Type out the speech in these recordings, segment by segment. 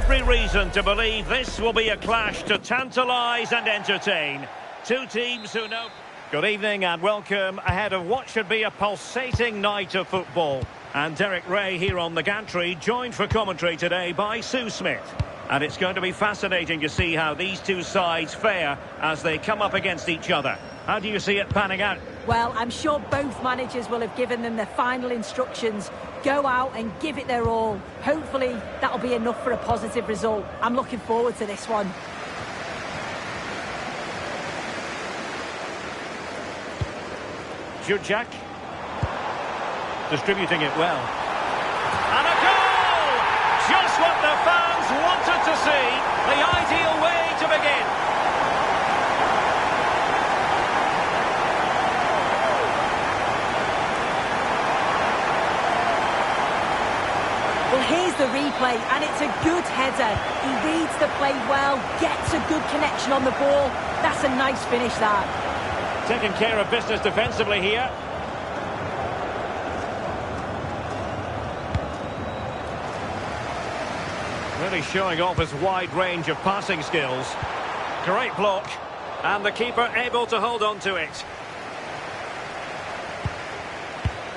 every reason to believe this will be a clash to tantalise and entertain. Two teams who know... Good evening and welcome ahead of what should be a pulsating night of football. And Derek Ray here on the gantry, joined for commentary today by Sue Smith. And it's going to be fascinating to see how these two sides fare as they come up against each other. How do you see it panning out? Well, I'm sure both managers will have given them their final instructions. Go out and give it their all. Hopefully, that'll be enough for a positive result. I'm looking forward to this one. Juszczyk. Distributing it well. And a goal! Just what the fans wanted to see. The ideal way to begin. Well, here's the replay, and it's a good header. He reads the play well, gets a good connection on the ball. That's a nice finish, that. Taking care of business defensively here. Really showing off his wide range of passing skills. Great block. And the keeper able to hold on to it.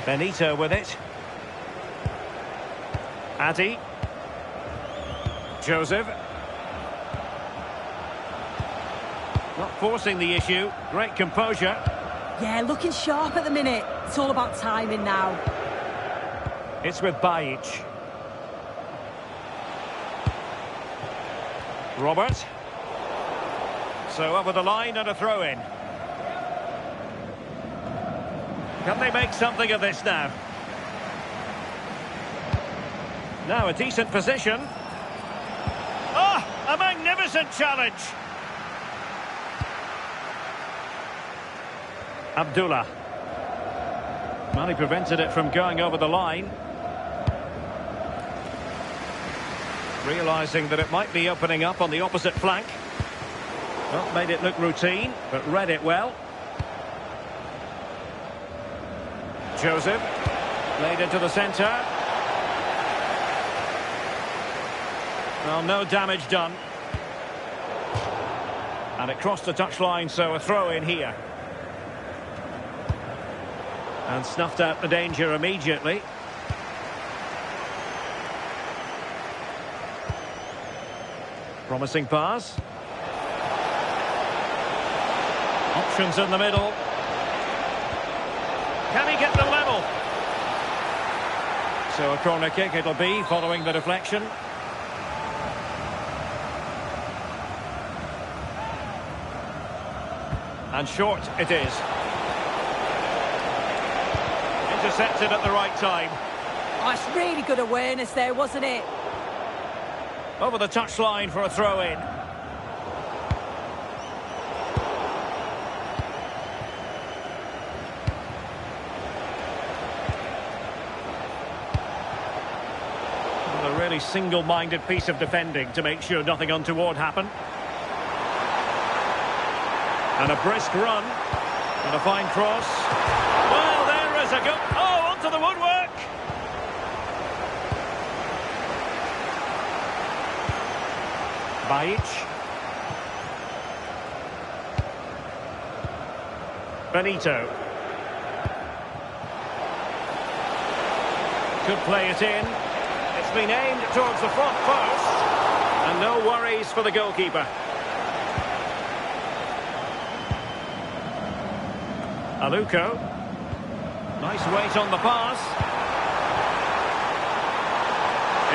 Benito with it. Addy. Joseph. Not forcing the issue. Great composure. Yeah, looking sharp at the minute. It's all about timing now. It's with Bajic. Robert. So over the line and a throw-in. Can they make something of this now? Now a decent position. Oh, a magnificent challenge. Abdullah. Well, he prevented it from going over the line. Realising that it might be opening up on the opposite flank. Well, made it look routine, but read it well. Joseph. Laid into the centre. Well, no damage done. And it crossed the touchline, so a throw in here. And snuffed out the danger immediately. Promising pass. Options in the middle. Can he get the level? So a corner kick it'll be following the deflection. And short it is. Intercepted at the right time. Oh, it's really good awareness there, wasn't it? Over the touchline for a throw-in. Well, a really single-minded piece of defending to make sure nothing untoward happened. And a brisk run. And a fine cross. Well, there is a go. Oh, onto the woodwork. Bajic. Benito. Could play it in. It's been aimed towards the front post. And no worries for the goalkeeper. Aluko. Nice weight on the pass.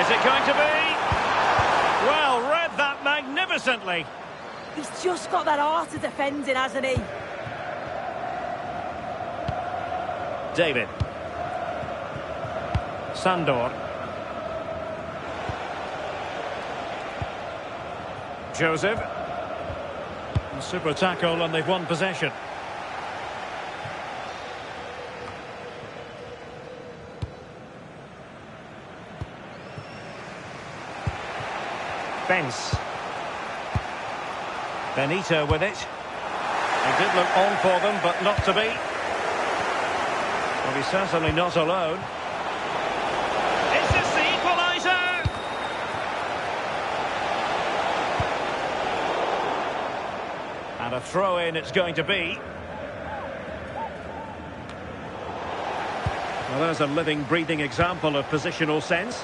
Is it going to be? Well, read that magnificently. He's just got that art of defending, hasn't he? David. Sandor. Joseph. Super tackle and they've won possession. Benz. Benito with it. He did look on for them, but not to be. Well, he's certainly not alone. Is this the equaliser? And a throw-in it's going to be. Well, there's a living, breathing example of positional sense.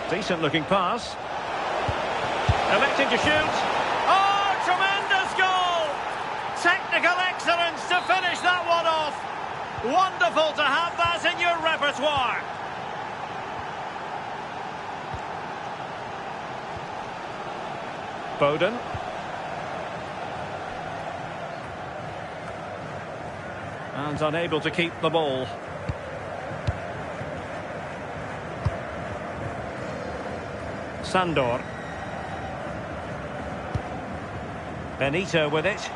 Decent-looking pass. Electing to shoot. Oh, tremendous goal! Technical excellence to finish that one off. Wonderful to have that in your repertoire. Foden. And unable to keep the ball. Sandor. Benito with it.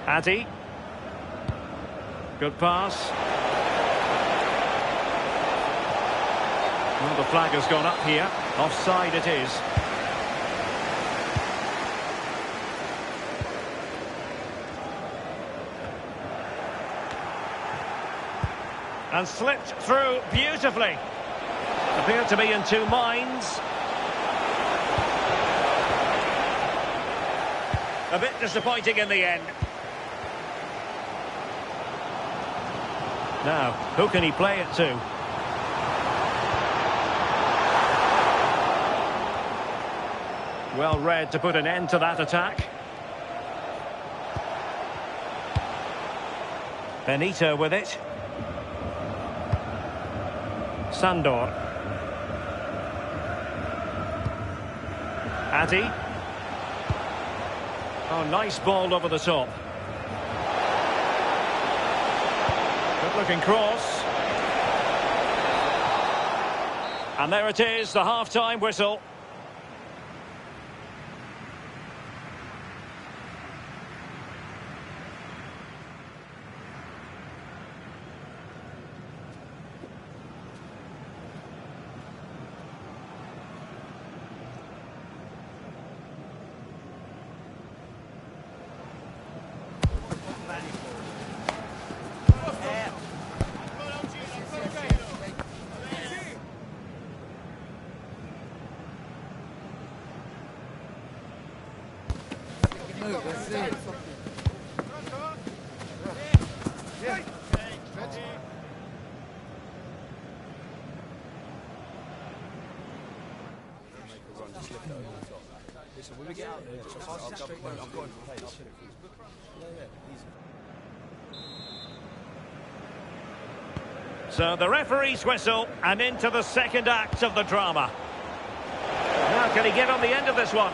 Addy. Good pass. Well, the flag has gone up here. Offside it is. And slipped through beautifully. Appeared to be in two minds. A bit disappointing in the end. Now, who can he play it to? Well read to put an end to that attack. Benito with it. Sandor. Addy. Oh, nice ball over the top. Good looking cross. And there it is, the half-time whistle. So the referee's whistle and into the second act of the drama. Now can he get on the end of this one?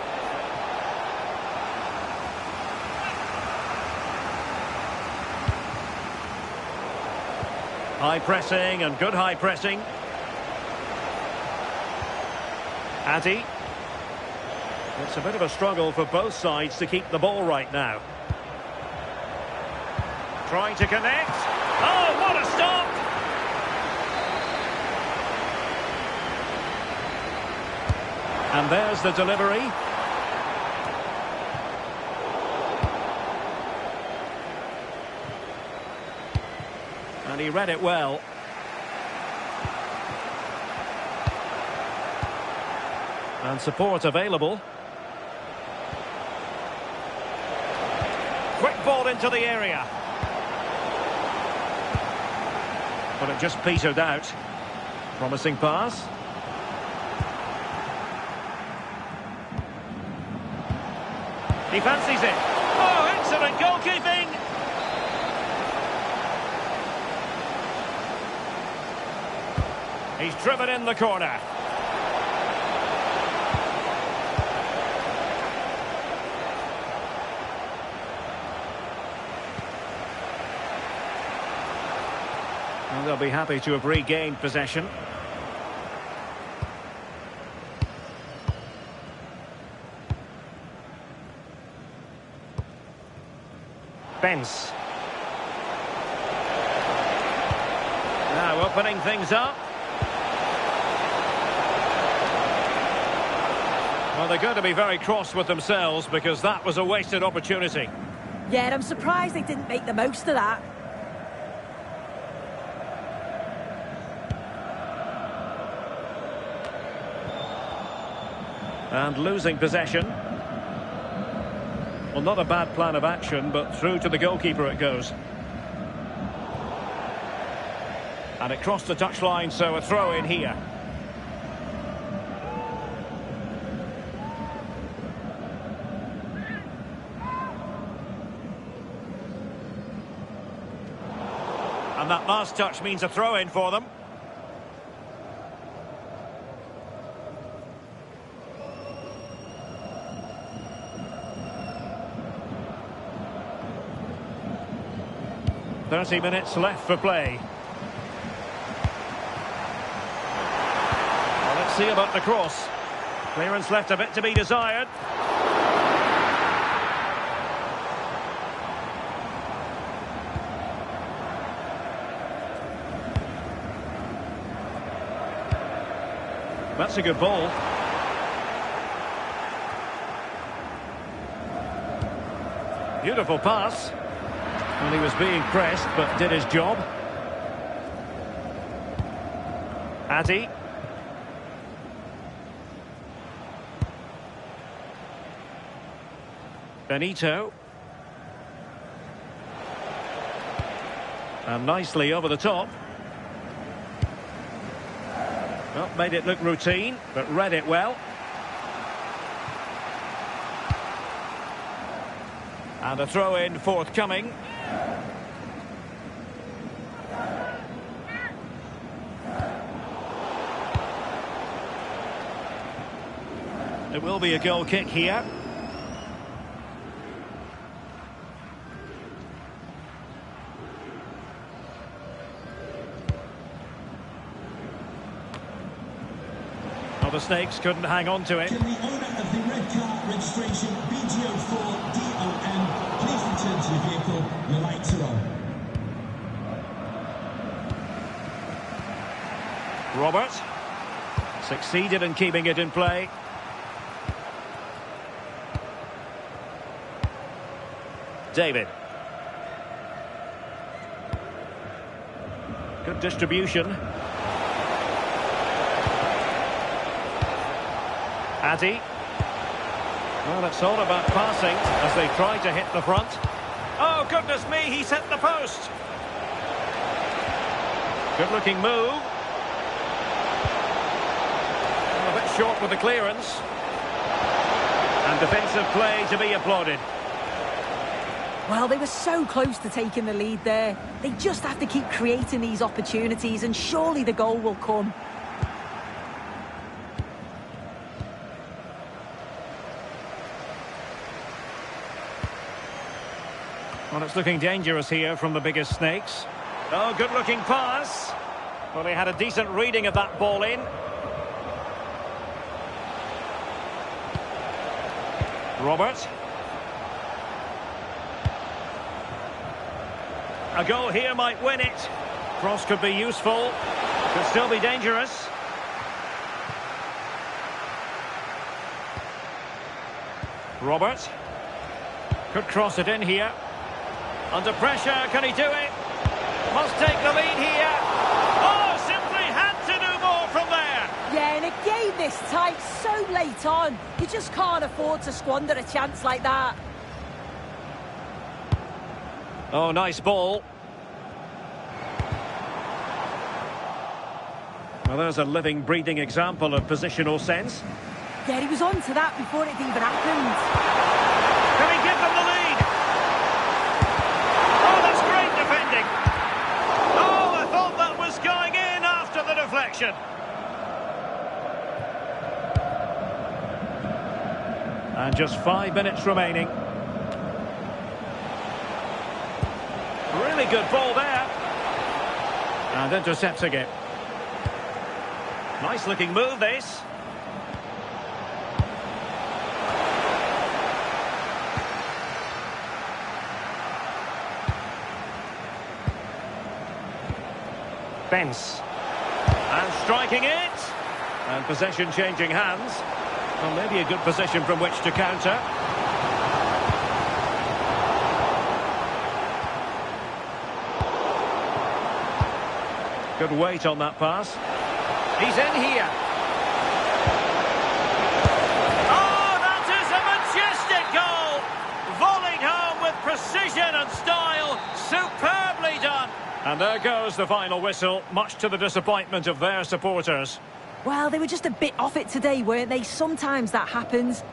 High pressing and good high pressing. Addy. It's a bit of a struggle for both sides to keep the ball right now. Trying to connect. Oh, what a stop! And there's the delivery. And he read it well. And support available. Quick ball into the area. But it just petered out. Promising pass. He fancies it. Oh, excellent goalkeeping! He's driven in the corner. And they'll be happy to have regained possession. Benz. Now opening things up. Well, they're going to be very cross with themselves because that was a wasted opportunity. Yeah, I'm surprised they didn't make the most of that. And losing possession. Well, not a bad plan of action, but through to the goalkeeper it goes. And it crossed the touchline, so a throw in here. And that last touch means a throw in for them. .30 minutes left for play. Well, let's see about the cross. Clearance left a bit to be desired. That's a good ball. Beautiful pass. And he was being pressed, but did his job. Addy. Benito. And nicely over the top. Well, made it look routine, but read it well. And a throw-in forthcoming. It will be a goal kick here. Well, the Snakes couldn't hang on to it. Can the owner of the red car registration BGO4DOM please return to your vehicle? Your lights are on. Robert succeeded in keeping it in play. David. Good distribution. Addy. Well, it's all about passing as they try to hit the front. Oh, goodness me, he's hit the post. Good-looking move. A bit short with the clearance. And defensive play to be applauded. Well, they were so close to taking the lead there. They just have to keep creating these opportunities and surely the goal will come. Well, it's looking dangerous here from the biggest Snakes. Oh, good-looking pass. Well, they had a decent reading of that ball in. Robert. A goal here might win it. Cross could be useful. Could still be dangerous. Robert. Could cross it in here. Under pressure, can he do it? Must take the lead here. Oh, simply had to do more from there. Yeah, in a game this tight, so late on, you just can't afford to squander a chance like that. Oh, nice ball. Well, there's a living, breathing example of positional sense. Yeah, he was on to that before it even happened. Can he give them the lead? Oh, that's great defending. Oh, I thought that was going in after the deflection. And just 5 minutes remaining. Really good ball there. And intercepting it. Nice looking move, this. Bence. And striking it. And possession changing hands. Well, maybe a good position from which to counter. Good weight on that pass. He's in here. And there goes the final whistle, much to the disappointment of their supporters. Well, they were just a bit off it today, weren't they? Sometimes that happens.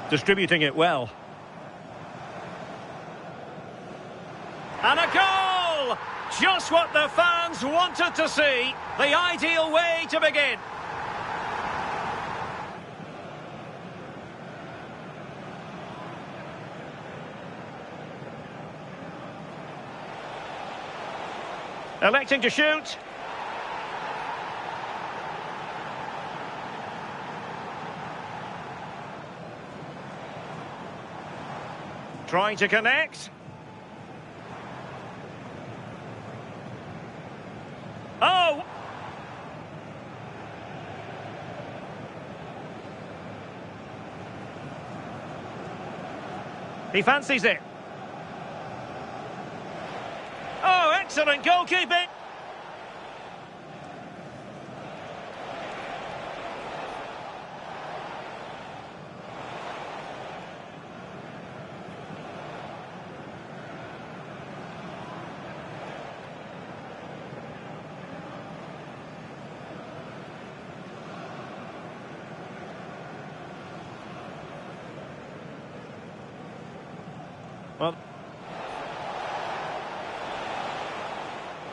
Distributing it well. And a goal! Just what the fans wanted to see. The ideal way to begin. Electing to shoot. Trying to connect. Oh! He fancies it. Oh, excellent goalkeeping. Well.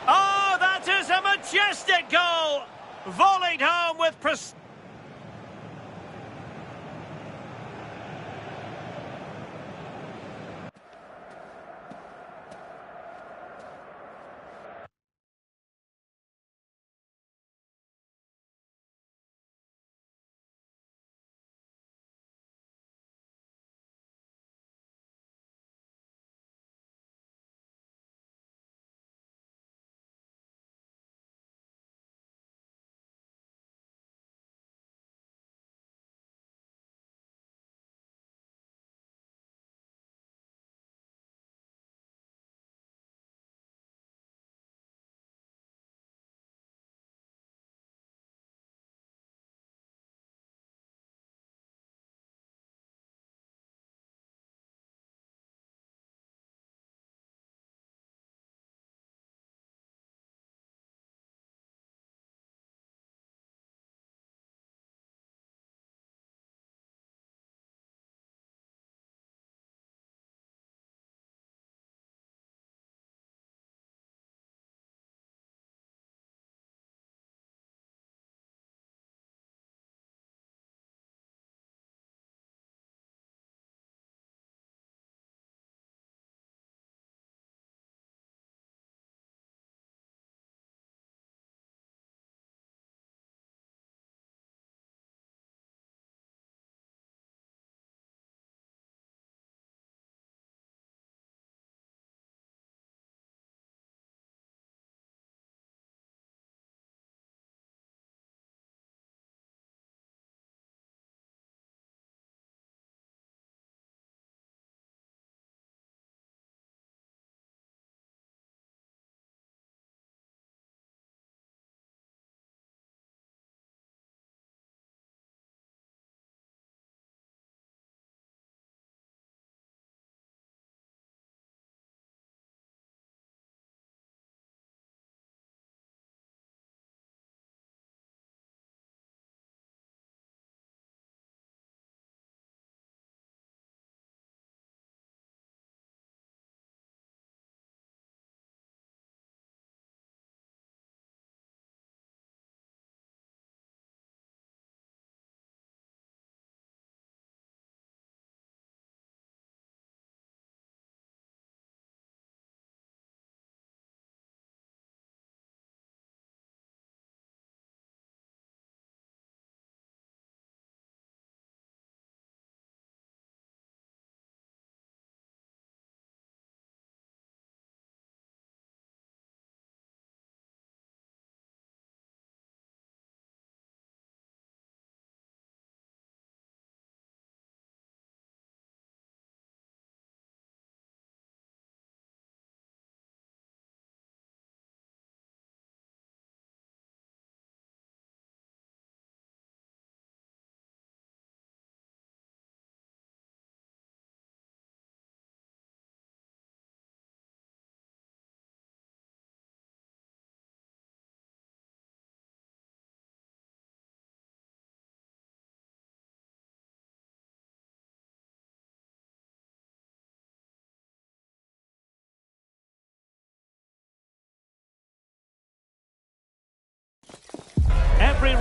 Oh, that is a majestic goal! Volleyed home with precision.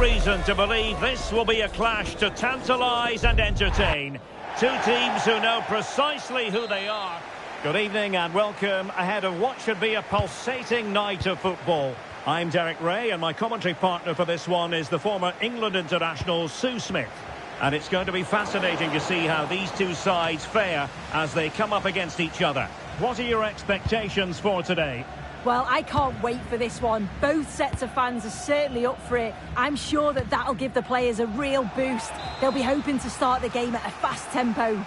reason to believe this will be a clash to tantalise and entertain. Two teams who know precisely who they are. Good evening and welcome ahead of what should be a pulsating night of football. I'm Derek Ray and my commentary partner for this one is the former England international Sue Smith. And it's going to be fascinating to see how these two sides fare as they come up against each other. What are your expectations for today? Well, I can't wait for this one. Both sets of fans are certainly up for it. I'm sure that'll give the players a real boost. They'll be hoping to start the game at a fast tempo.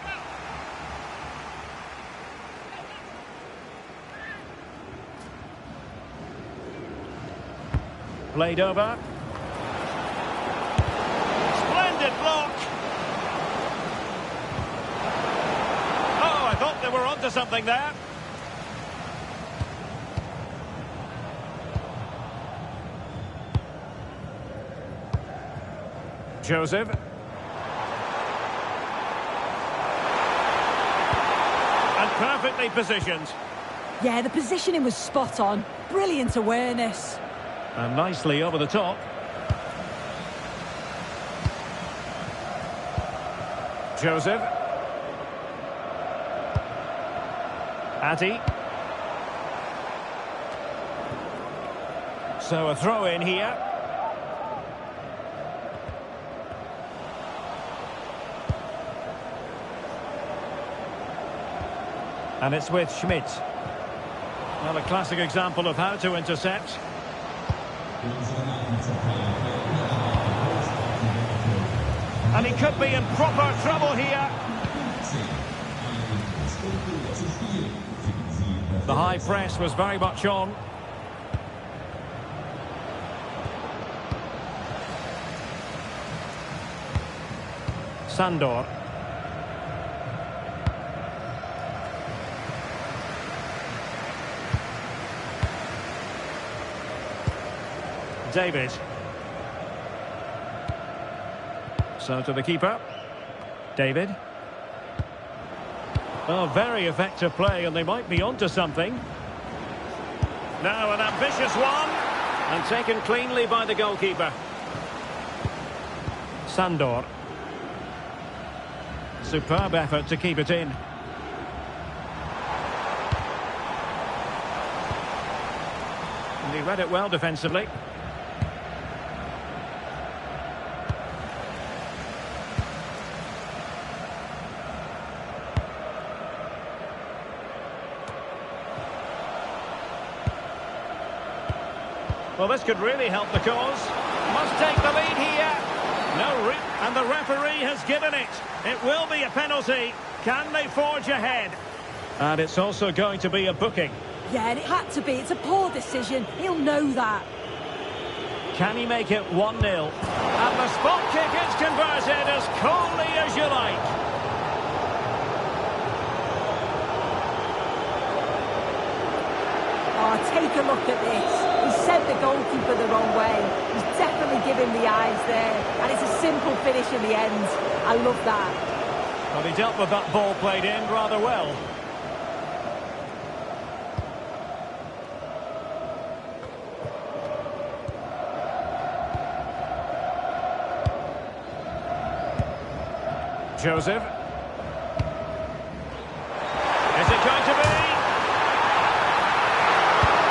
Played over. Splendid block. Oh, I thought they were onto something there. Joseph. And perfectly positioned. Yeah, the positioning was spot on. Brilliant awareness. And nicely over the top. Joseph. Addy. So a throw in here. And it's with Schmidt. Well, a classic example of how to intercept. And he could be in proper trouble here. The high press was very much on. Sandor. David. So to the keeper. David. Oh, very effective play, and they might be onto something. Now an ambitious one. And taken cleanly by the goalkeeper. Sandor. Superb effort to keep it in. And he read it well defensively. Well, this could really help the cause. Must take the lead here. And the referee has given it. It will be a penalty. Can they forge ahead? And it's also going to be a booking. Yeah, and it had to be. It's a poor decision. He'll know that. Can he make it 1-0? And the spot kick is converted as coolly as you like. Oh, take a look at this. He sent the goalkeeper the wrong way. He's definitely given the eyes there. And it's a simple finish in the end. I love that. Well, he dealt with that ball played in rather well. Joseph. Is it going to be?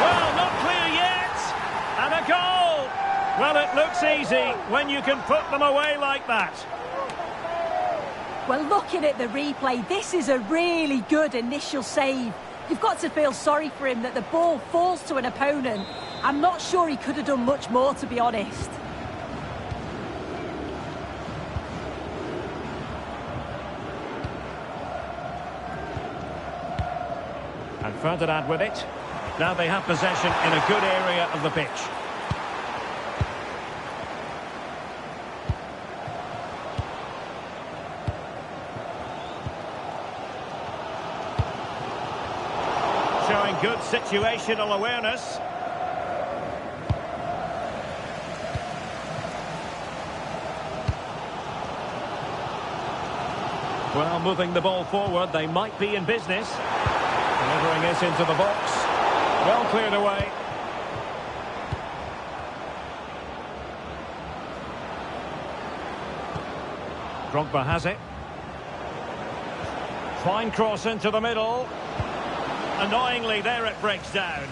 Well, not clear yet. And a goal. Well, it looks easy when you can put them away like that. Well, looking at the replay, this is a really good initial save. You've got to feel sorry for him that the ball falls to an opponent. I'm not sure he could have done much more, to be honest. And Ferdinand with it. Now they have possession in a good area of the pitch. Showing good situational awareness. Well, moving the ball forward, they might be in business. Delivering it into the box. Well cleared away. Drogba has it. Fine cross into the middle. Annoyingly, there it breaks down.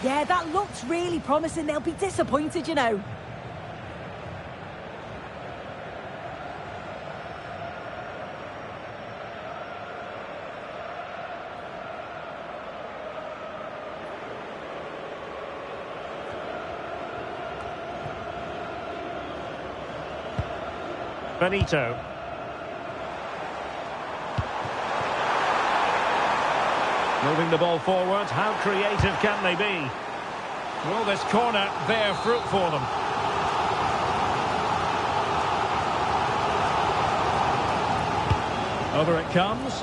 Yeah, that looks really promising. They'll be disappointed, you know. Benito. Moving the ball forward. How creative can they be? Will this corner bear fruit for them? Over it comes.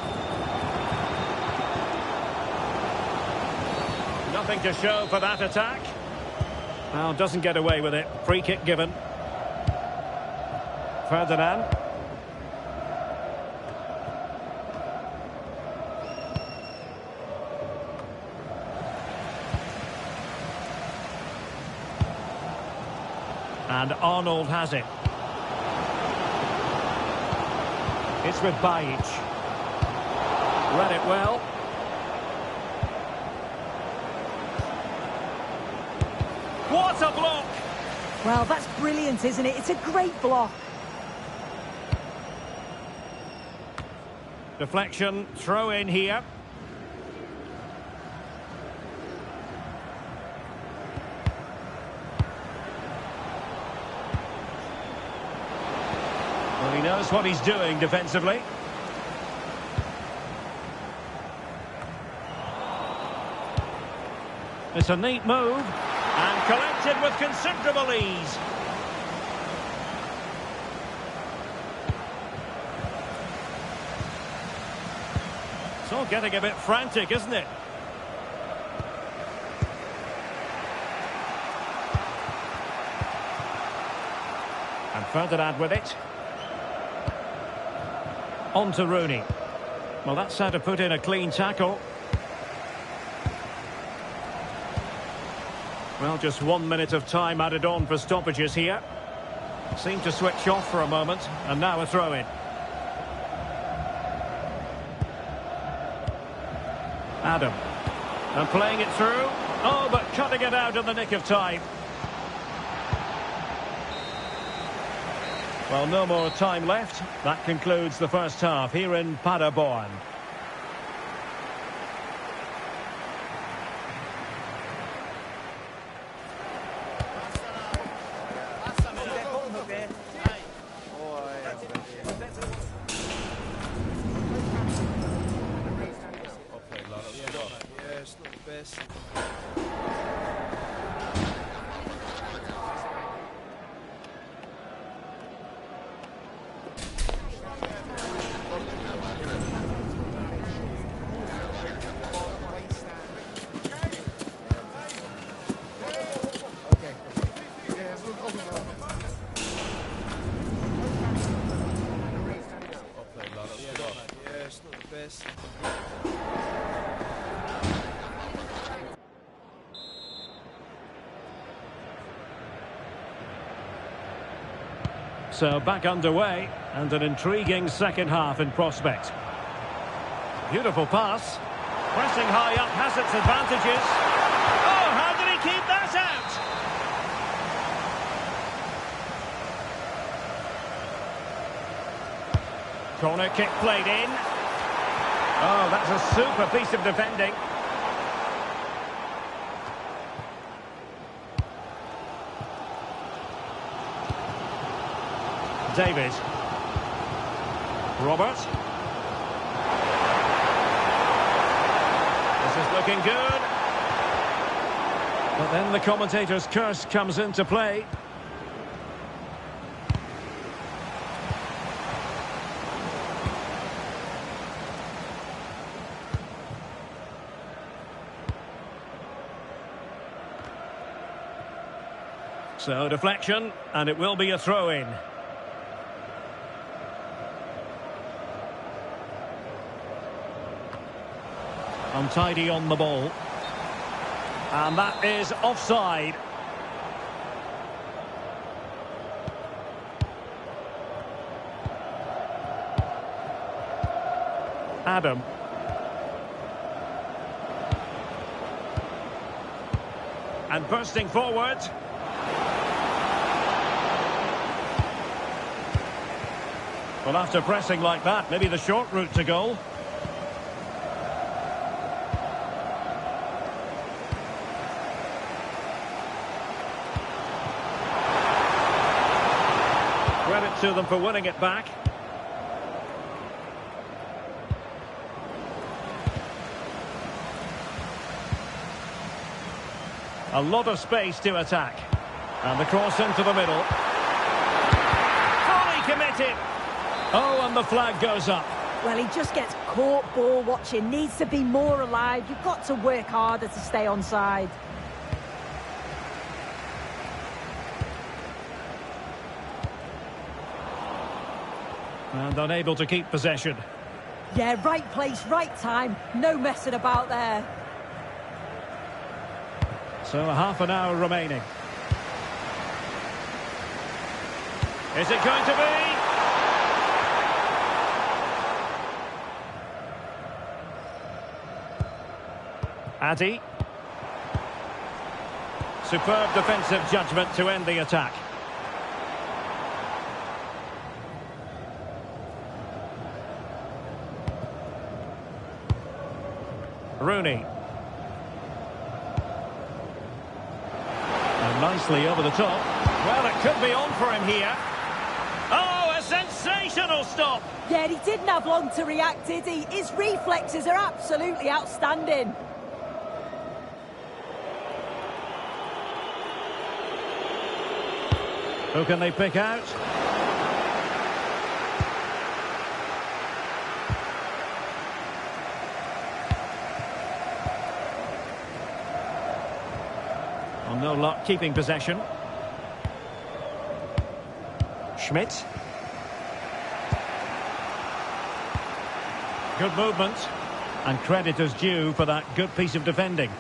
Nothing to show for that attack. Well, doesn't get away with it. Free kick given. Ferdinand. And Arnold has it. It's with Bajic. Read it well. What a block! Well, that's brilliant, isn't it? It's a great block. Deflection, throw in here. Well, he knows what he's doing defensively. It's a neat move and collected with considerable ease. It's all getting a bit frantic, isn't it? And Ferdinand with it. On to Rooney. Well, that's how to put in a clean tackle. Well, just 1 minute of time added on for stoppages here. Seemed to switch off for a moment, and now a throw-in. Adam. And playing it through. Oh, but cutting it out in the nick of time. Well, no more time left. That concludes the first half here in Paderborn. So back underway, and an intriguing second half in prospect. Beautiful pass. Pressing high up has its advantages. Oh, how did he keep that out? Corner kick played in. Oh, that's a super piece of defending. David. Robert. This is looking good. But then the commentator's curse comes into play. So deflection, and it will be a throw-in. Untidy on the ball. And that is offside. Adam. And bursting forward. Well, after pressing like that, maybe the short route to goal. Credit to them for winning it back. A lot of space to attack. And the cross into the middle. Fully committed. Oh, and the flag goes up. Well, he just gets caught ball watching. Needs to be more alive. You've got to work harder to stay onside. And unable to keep possession. Yeah, right place, right time. No messing about there. So a half an hour remaining. Is it going to be? Addy. Superb defensive judgment to end the attack. Rooney. And nicely over the top. Well, it could be on for him here. Oh, a sensational stop! Yeah, he didn't have long to react, did he? His reflexes are absolutely outstanding. Who can they pick out? Well, no luck keeping possession. Schmidt. Good movement. And credit is due for that good piece of defending.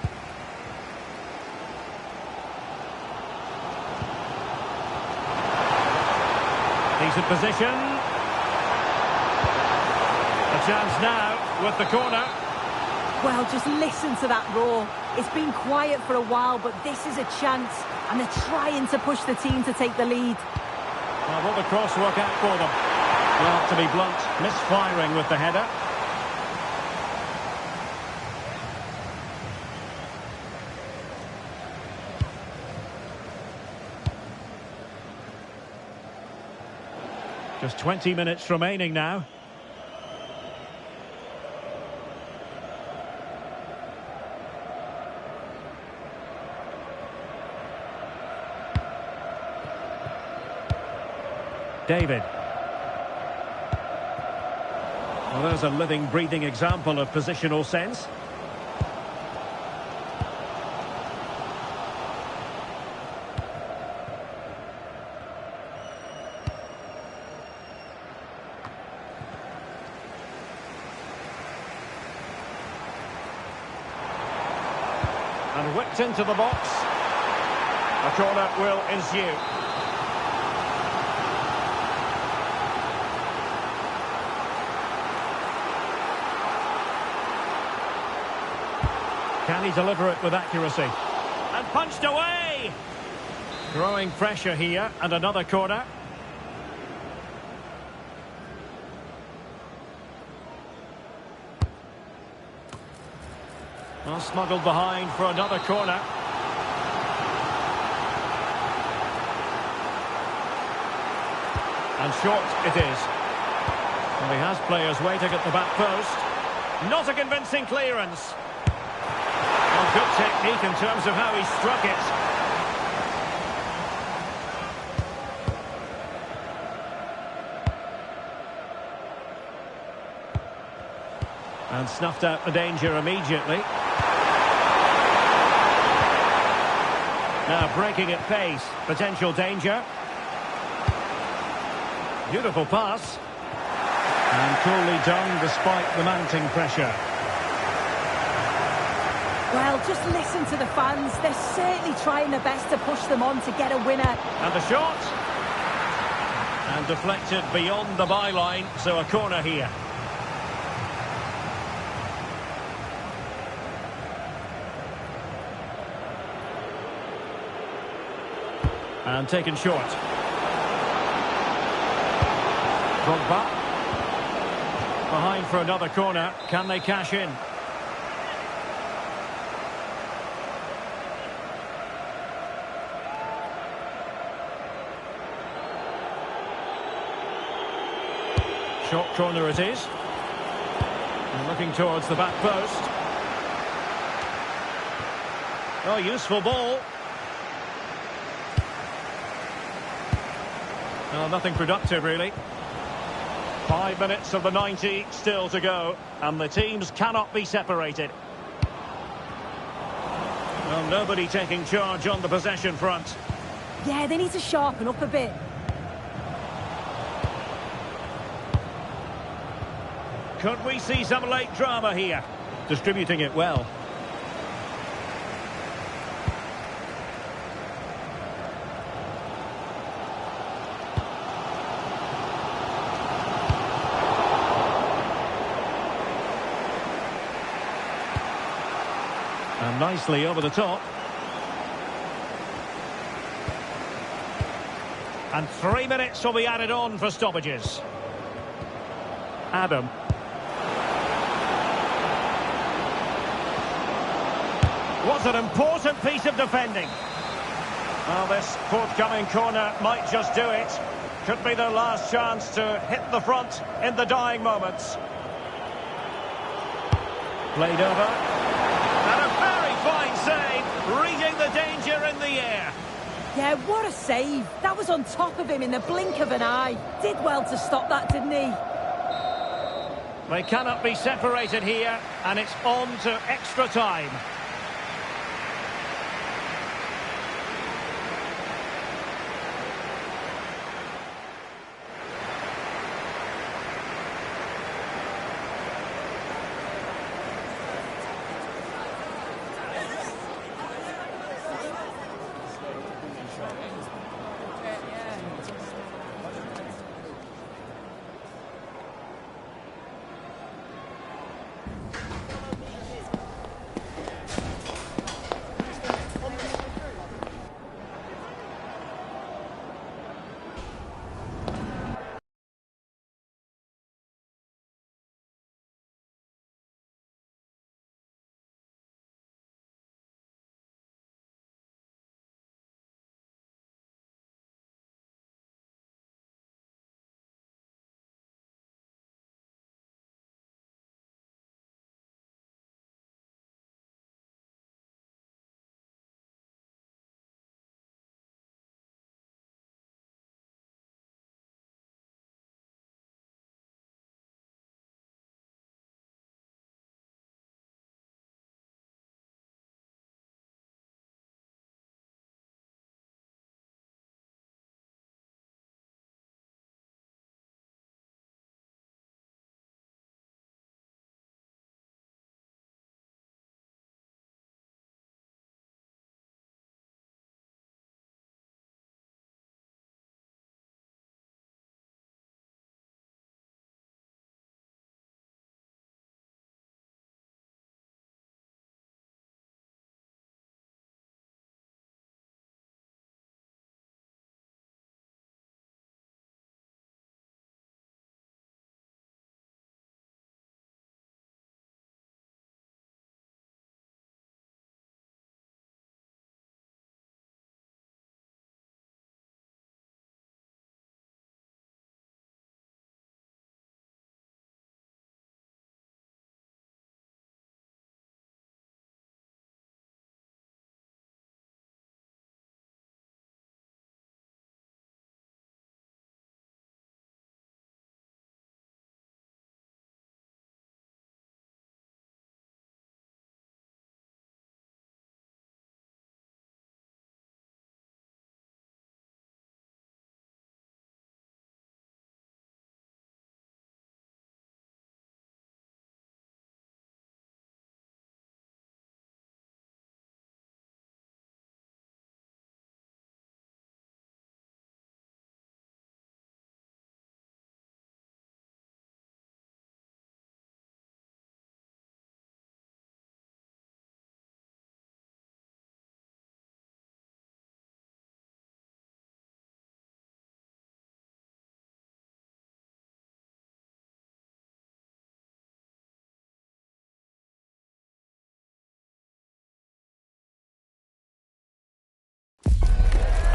Decent position. A chance now with the corner. Well, just listen to that roar. It's been quiet for a while, but this is a chance. And they're trying to push the team to take the lead. Well, will the cross work out for them? Well, to be blunt, misfiring with the header. Just 20 minutes remaining now. David. Well, there's a living, breathing example of positional sense. And whipped into the box. A corner will ensue. Can he deliver it with accuracy? And punched away! Growing pressure here, and another corner. Well, smuggled behind for another corner. And short it is. Well, he has players waiting at the back post. Not a convincing clearance. Well, good technique in terms of how he struck it. And snuffed out the danger immediately. Now breaking at pace. Potential danger. Beautiful pass. And coolly done despite the mounting pressure. Well, just listen to the fans. They're certainly trying their best to push them on to get a winner. And the shot. And deflected beyond the byline, so a corner here. And taken short. Drogba. Behind for another corner. Can they cash in? Short corner it is. And looking towards the back post. Oh, useful ball. Oh, nothing productive, really. 5 minutes of the 90 still to go, and the teams cannot be separated. Well, nobody taking charge on the possession front. Yeah, they need to sharpen up a bit. Could we see some late drama here? Distributing it well. And nicely over the top. And 3 minutes will be added on for stoppages. Adam. What an important piece of defending. Well, this forthcoming corner might just do it. Could be their last chance to hit the front in the dying moments. Played over. And a very fine save, reading the danger in the air. Yeah, what a save. That was on top of him in the blink of an eye. Did well to stop that, didn't he? They cannot be separated here, and it's on to extra time.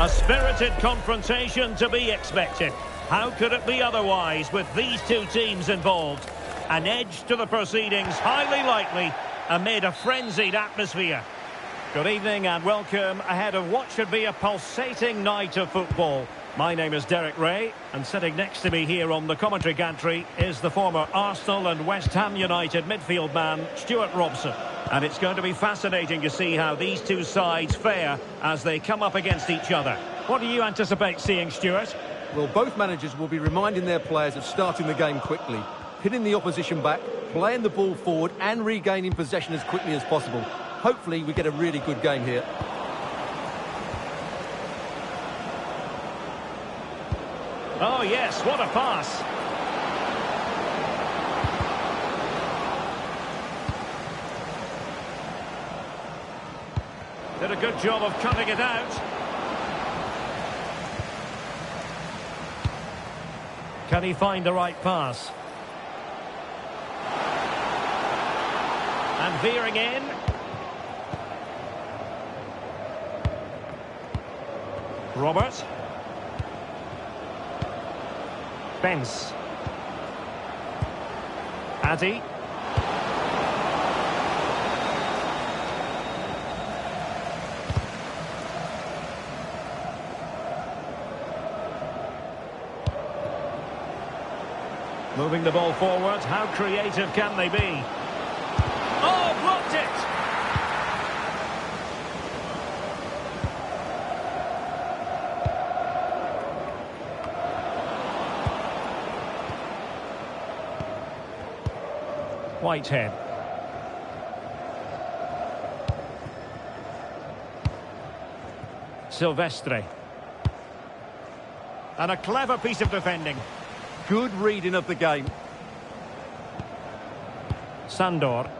A spirited confrontation to be expected. How could it be otherwise with these two teams involved? An edge to the proceedings, highly likely, amid a frenzied atmosphere. Good evening and welcome ahead of what should be a pulsating night of football. My name is Derek Ray, and sitting next to me here on the commentary gantry is the former Arsenal and West Ham United midfield man, Stuart Robson. And it's going to be fascinating to see how these two sides fare as they come up against each other. What do you anticipate seeing, Stuart? Well, both managers will be reminding their players of starting the game quickly, pinning the opposition back, playing the ball forward and regaining possession as quickly as possible. Hopefully we get a really good game here. Oh yes, what a pass. Did a good job of cutting it out. Can he find the right pass? And veering in. Robert. Benz. Addy. Moving the ball forward. How creative can they be? Oh, blocked it! Whitehead. Silvestre. And a clever piece of defending. Good reading of the game. Sandor.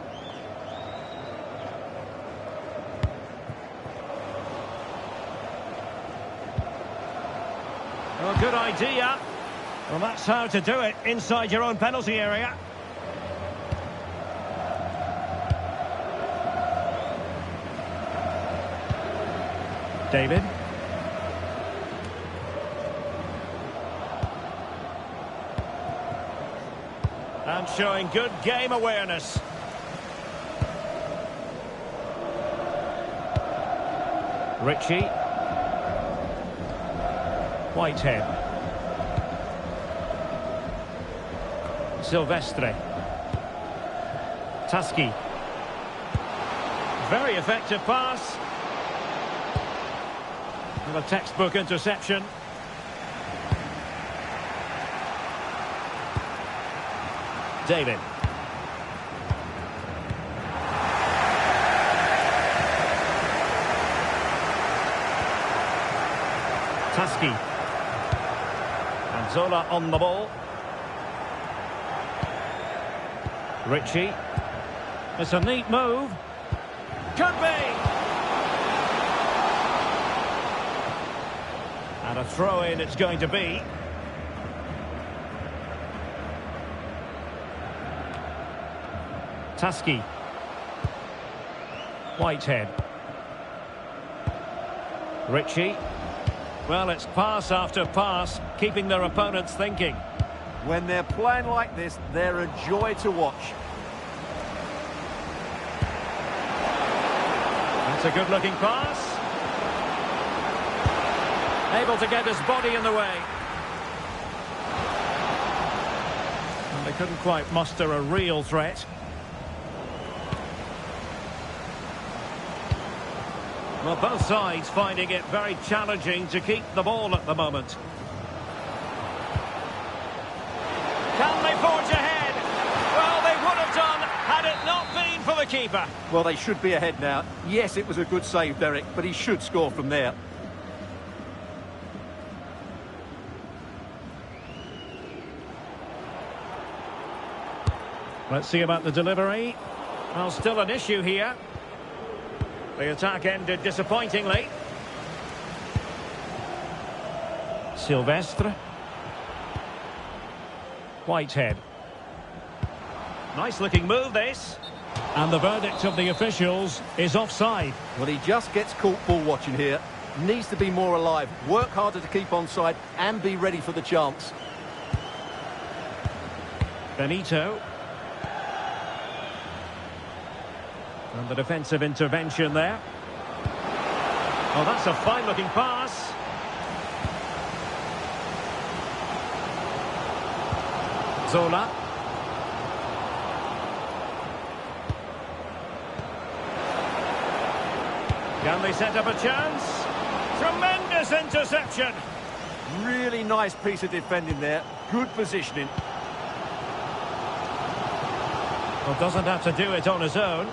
Well, good idea. Well, that's how to do it inside your own penalty area. David. And showing good game awareness. Ritchie. Whitehead. Silvestre. Tasky. Very effective pass. And a textbook interception. David. Tasky. And Zola on the ball. Ritchie. It's a neat move. Could be. And a throw-in it's going to be. Tasky. Whitehead. Ritchie. Well, it's pass after pass, keeping their opponents thinking. When they're playing like this, they're a joy to watch. That's a good-looking pass. Able to get his body in the way. And they couldn't quite muster a real threat. Well, both sides finding it very challenging to keep the ball at the moment. Can they forge ahead? Well, they would have done had it not been for the keeper. Well, they should be ahead now. Yes, it was a good save, Derek, but he should score from there. Let's see about the delivery. Well, still an issue here. The attack ended disappointingly. Silvestre. Whitehead. Nice looking move, this. And the verdict of the officials is offside. Well, he just gets caught ball watching here. needs to be more alive, work harder to keep onside and be ready for the chance. Benito. And the defensive intervention there. Oh, that's a fine-looking pass. Zola. Can they set up a chance? Tremendous interception. Really nice piece of defending there. Good positioning. Well, doesn't have to do it on his own.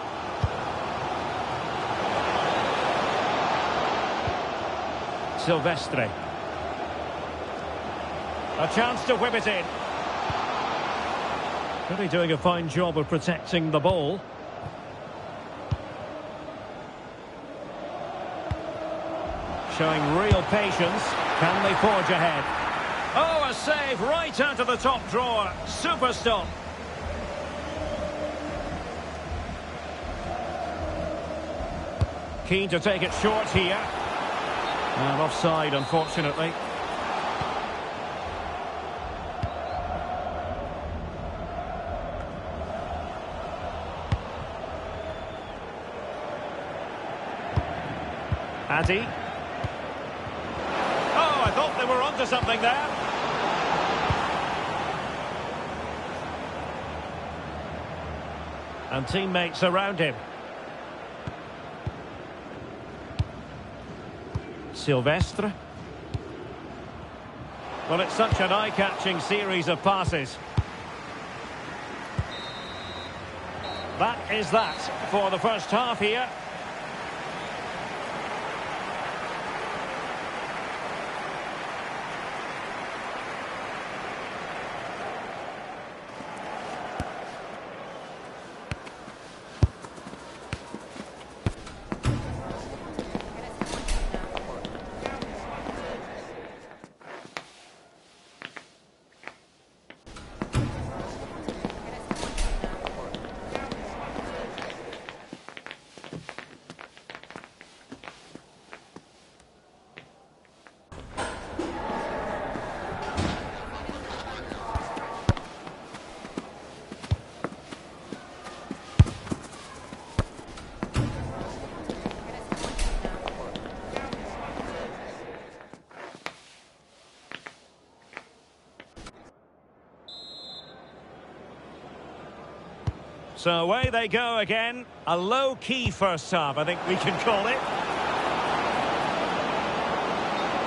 Silvestre. A chance to whip it in. Really doing a fine job of protecting the ball. Showing real patience. Can they forge ahead? Oh, a save right out of the top drawer. Super stop. Keen to take it short here. And offside, unfortunately. Addy. Oh, I thought they were onto something there. And teammates around him. Silvestre. Well, it's such an eye-catching series of passes. That is that for the first half here. So away they go again. A low-key first half, I think we can call it.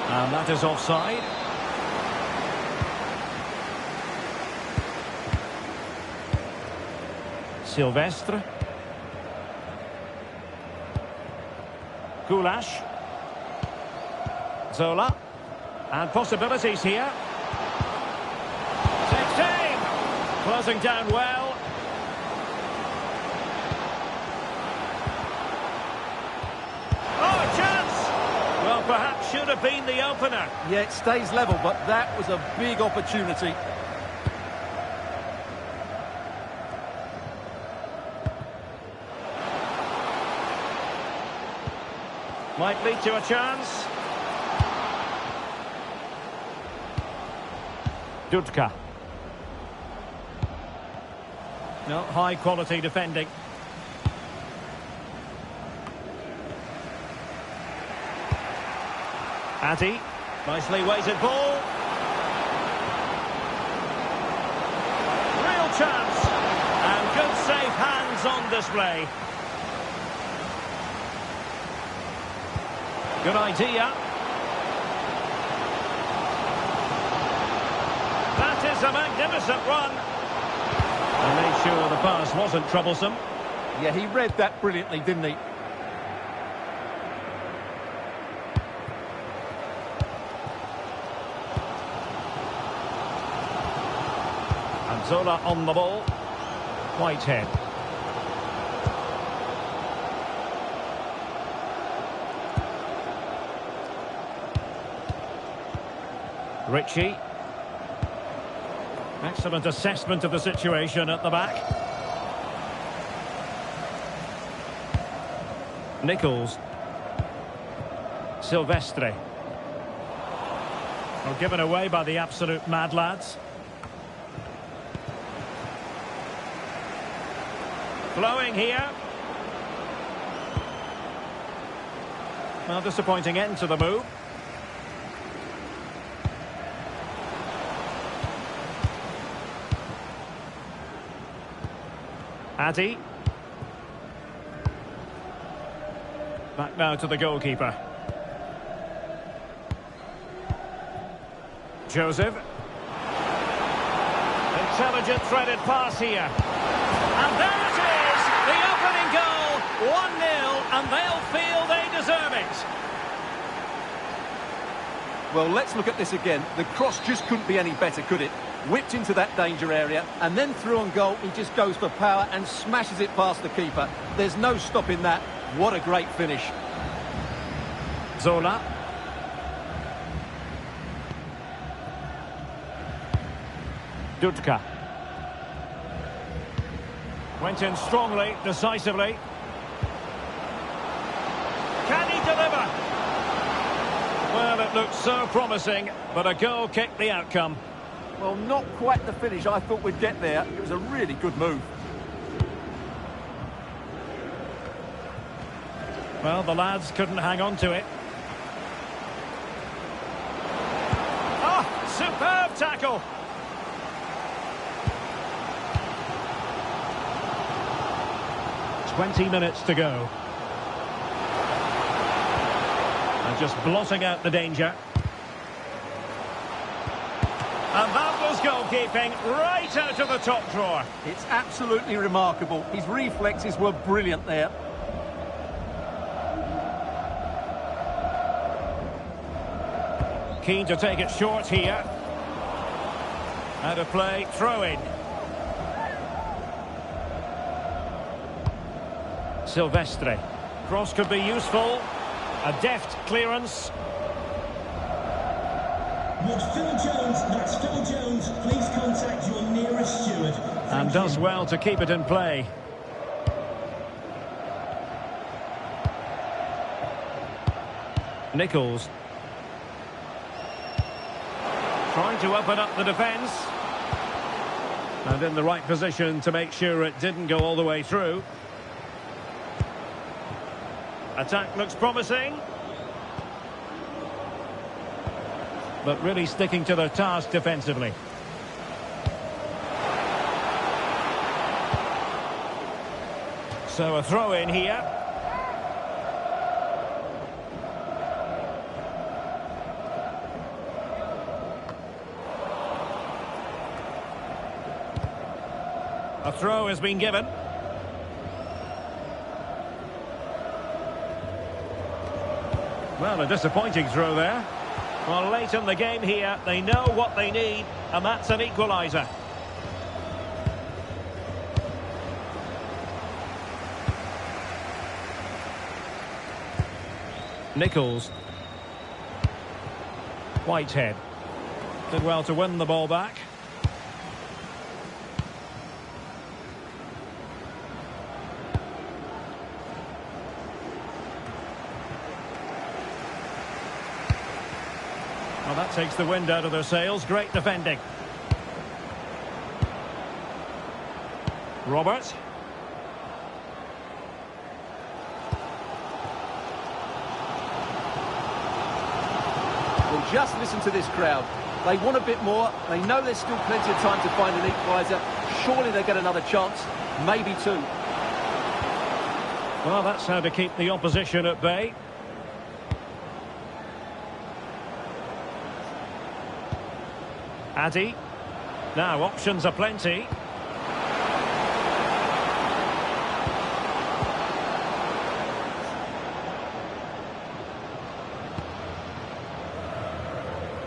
And that is offside. Silvestre. Goulash. Zola. And possibilities here. Takes aim. Closing down well. Perhaps should have been the opener. Yeah, it stays level, but that was a big opportunity. Might lead to a chance. Dudka. No, high quality defending. Addy, nicely weighted ball. Real chance. And good safe hands on display. Good idea. That is a magnificent run. And made sure the pass wasn't troublesome. Yeah, he read that brilliantly, didn't he? Zola on the ball. Whitehead. Ritchie. Excellent assessment of the situation at the back. Nichols. Silvestre. Well, given away by the absolute mad lads. Flowing here. Well, disappointing end to the move. Addy. Back now to the goalkeeper. Joseph. Intelligent threaded pass here. And there it is! The opening goal! 1-0, and they'll feel they deserve it. Well, let's look at this again. The cross just couldn't be any better, could it? Whipped into that danger area, and then through on goal, he just goes for power and smashes it past the keeper. There's no stopping that. What a great finish. Zola. Dudka. Went in strongly, decisively. Can he deliver? Well, it looked so promising, but a goal kicked the outcome. Well, not quite the finish I thought we'd get there. It was a really good move. Well, the lads couldn't hang on to it. Oh, superb tackle. "20 minutes to go. And just blotting out the danger. And that was goalkeeping right out of the top drawer. It's absolutely remarkable. His reflexes were brilliant there. Keen to take it short here. Out of play, throw in. Silvestre. Cross could be useful. A deft clearance. Would Phil Jones, that's Phil Jones, please contact your nearest steward. And does well to keep it in play. Nichols. Trying to open up the defence. And in the right position to make sure it didn't go all the way through. Attack looks promising. But really sticking to their task defensively. So a throw in here. A throw has been given. Well, a disappointing throw there. Well, late in the game here, they know what they need, and that's an equaliser. Nichols. Whitehead. Did well to win the ball back. Well, that takes the wind out of their sails. Great defending. Robert. Well, just listen to this crowd. They want a bit more. They know there's still plenty of time to find an equaliser. Surely they get another chance. Maybe two. Well, that's how to keep the opposition at bay. Addy. Now, options are plenty.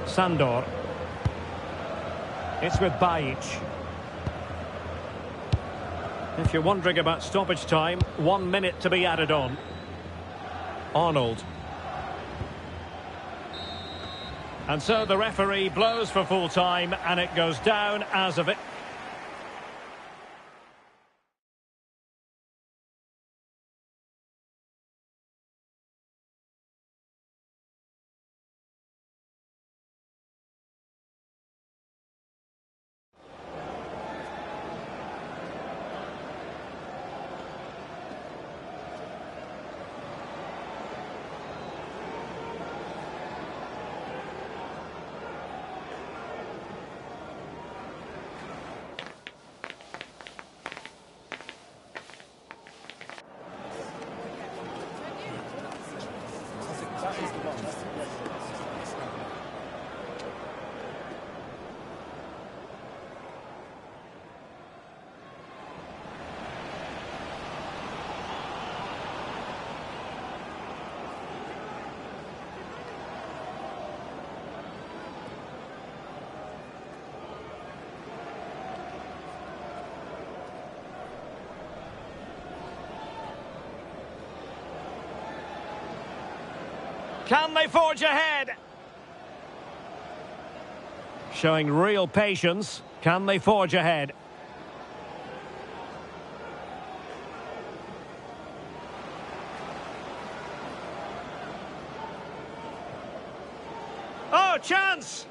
Sandor. It's with Bajic. If you're wondering about stoppage time, 1 minute to be added on. Arnold. And so the referee blows for full time, and it goes down as a victory. Can they forge ahead? Showing real patience. Can they forge ahead? Oh, chance!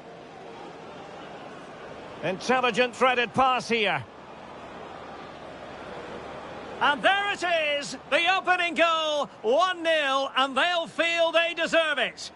Intelligent threaded pass here. And there it is, the opening goal, 1-0, and they'll feel they deserve it.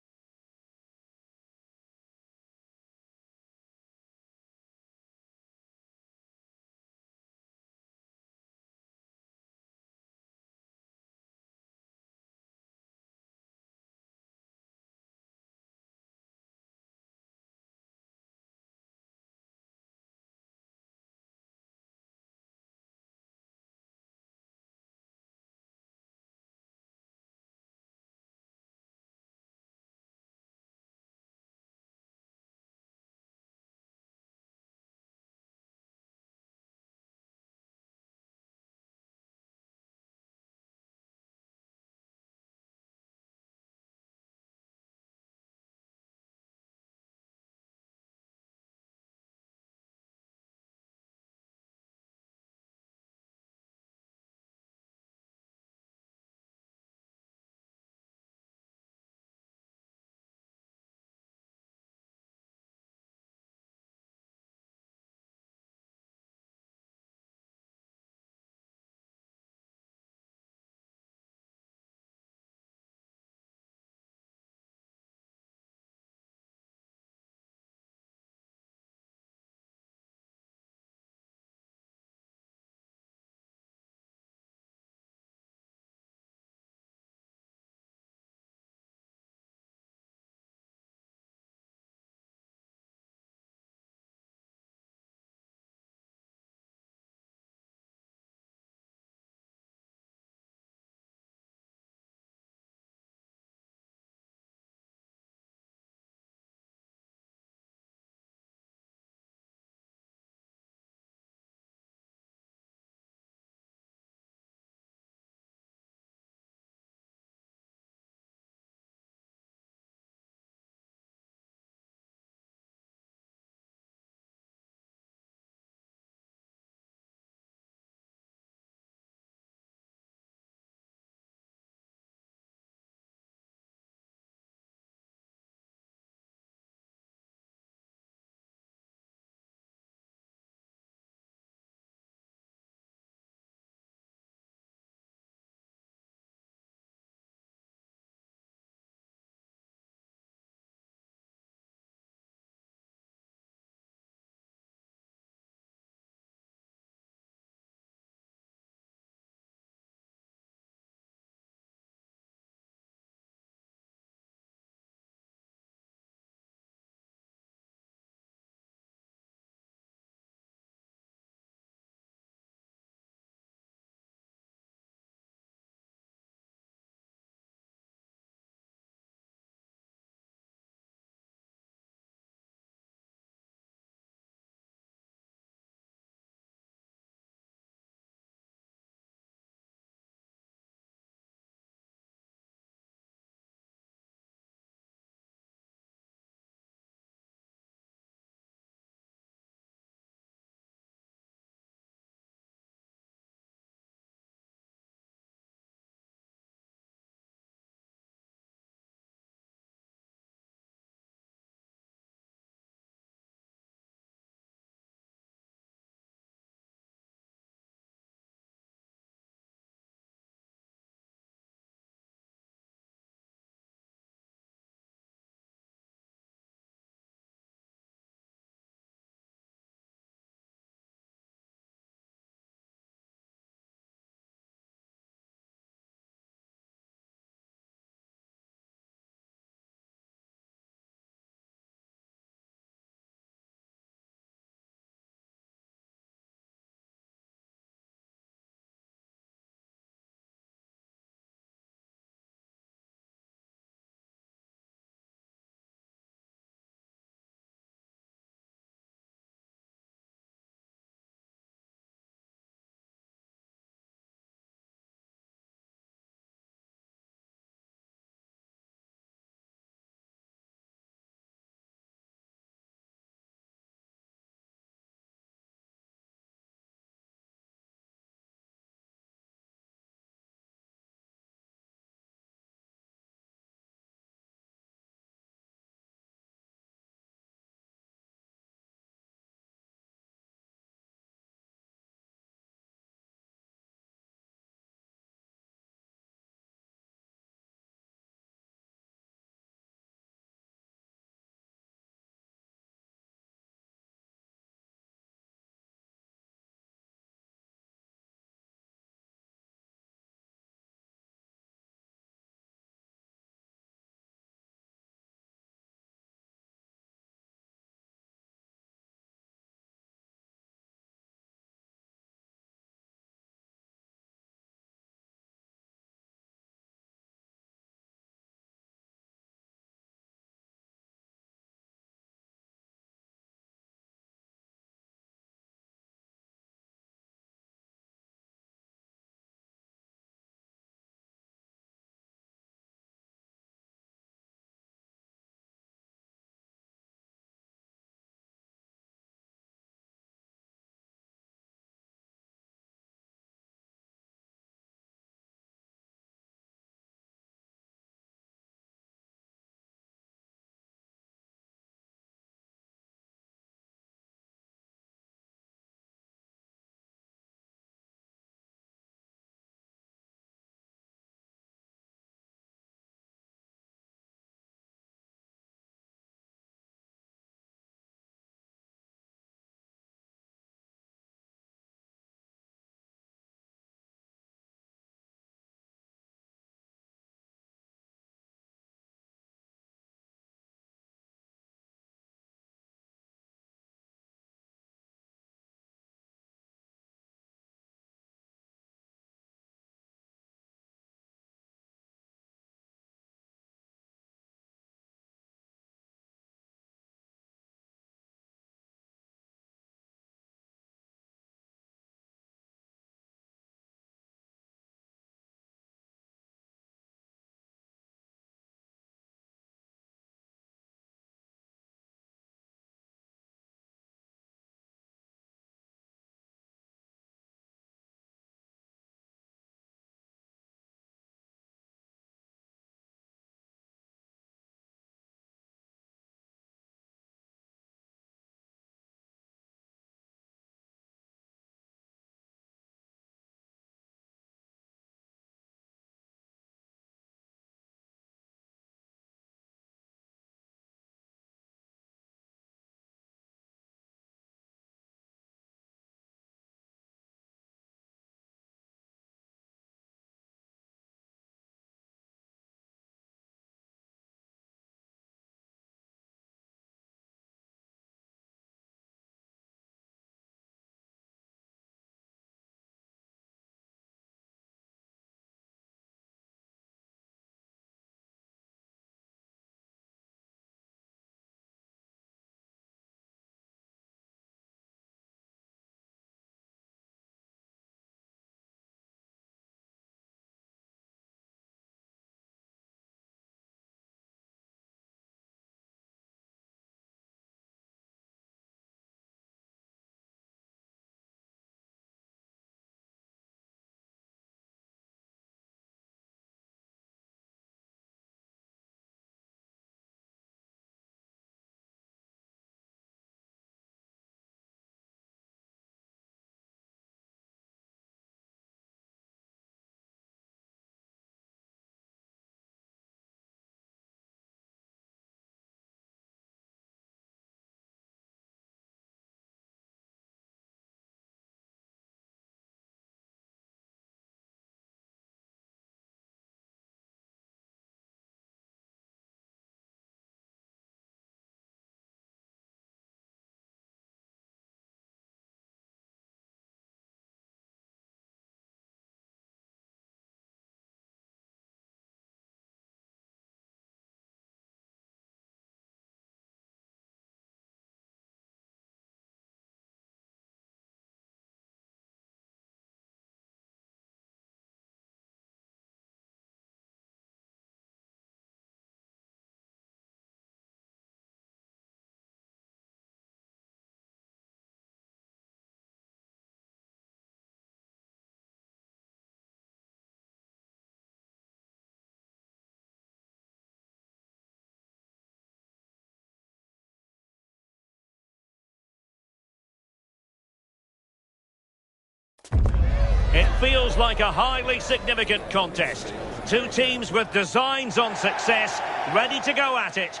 It feels like a highly significant contest. Two teams with designs on success, ready to go at it.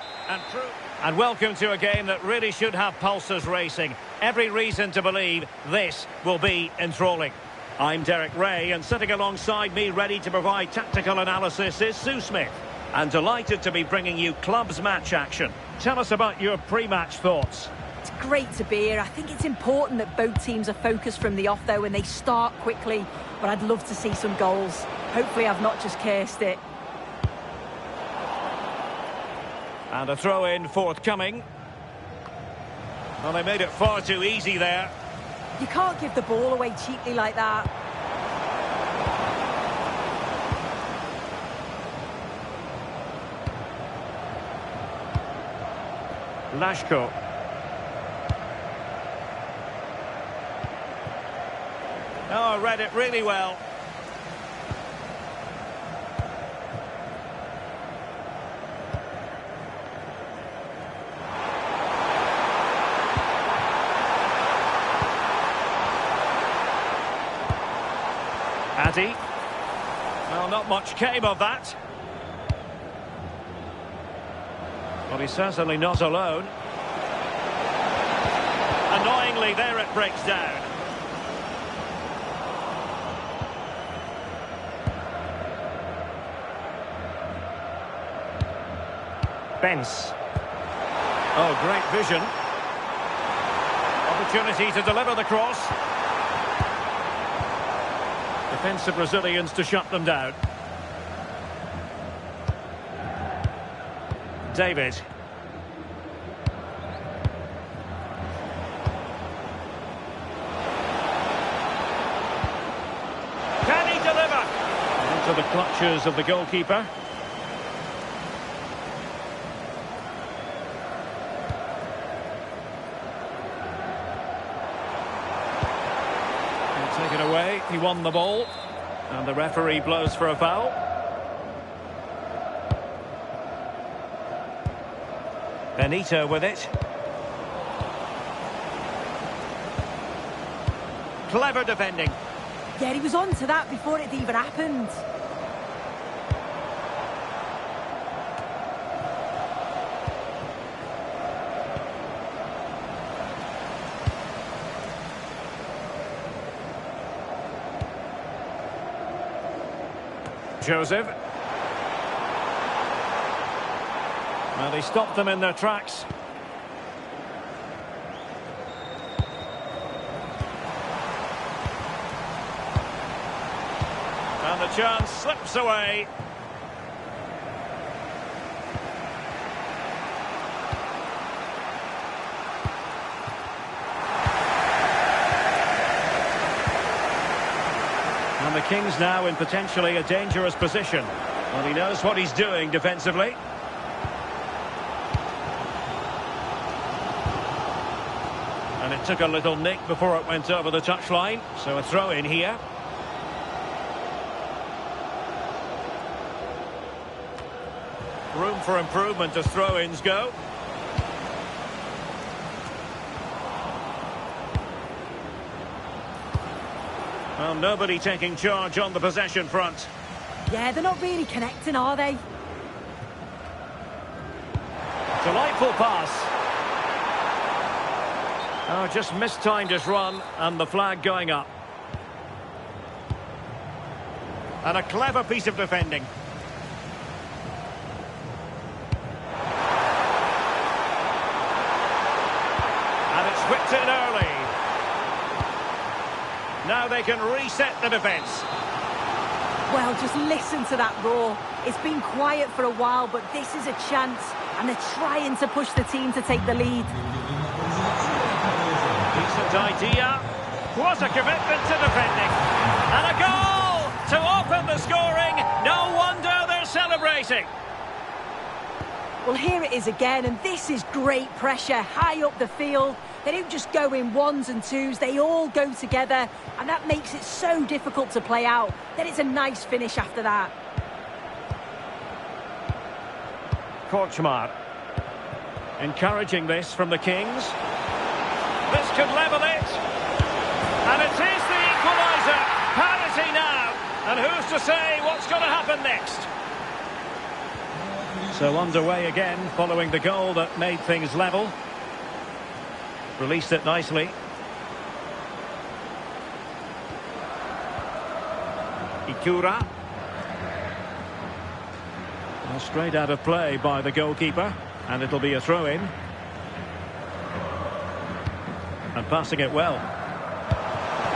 And welcome to a game that really should have pulses racing. Every reason to believe this will be enthralling. I'm Derek Ray, and sitting alongside me ready to provide tactical analysis is Sue Smith. And delighted to be bringing you clubs match action. Tell us about your pre-match thoughts. It's great to be here. I think it's important that both teams are focused from the off, though, and they start quickly. But I'd love to see some goals. Hopefully I've not just cursed it. And a throw-in forthcoming. Well, they made it far too easy there. You can't give the ball away cheaply like that. Lashko. Oh, read it really well. Addy. Well, not much came of that. Well, he's certainly not alone. Annoyingly, there it breaks down. Bence. Oh, great vision. Opportunity to deliver the cross. Defensive Brazilians to shut them down. David. Can he deliver? Into the clutches of the goalkeeper. Take it away. He won the ball. And the referee blows for a foul. Benito with it. Clever defending. Yeah, he was on to that before it even happened. Joseph. Well, he stopped them in their tracks. And the chance slips away. And the Kings now in potentially a dangerous position. Well, he knows what he's doing defensively. And it took a little nick before it went over the touchline. So a throw in here. Room for improvement as throw-ins go. Well, nobody taking charge on the possession front. Yeah, they're not really connecting, are they? Delightful pass. Oh, just mistimed his run, and the flag going up. And a clever piece of defending. And it's whipped in early. Now they can reset the defence. Well, just listen to that roar. It's been quiet for a while, but this is a chance. And they're trying to push the team to take the lead. Decent idea. What a commitment to defending. And a goal to open the scoring. No wonder they're celebrating. Well, here it is again, and this is great pressure high up the field. They don't just go in ones and twos, they all go together, and that makes it so difficult to play out. Then it's a nice finish after that. Korchmar. Encouraging this from the Kings. This could level it. And it is the equaliser. Parity And who's to say what's going to happen next? So underway again, following the goal that made things level. Released it nicely. Ikura. Well, straight out of play by the goalkeeper. And it'll be a throw-in. And passing it well.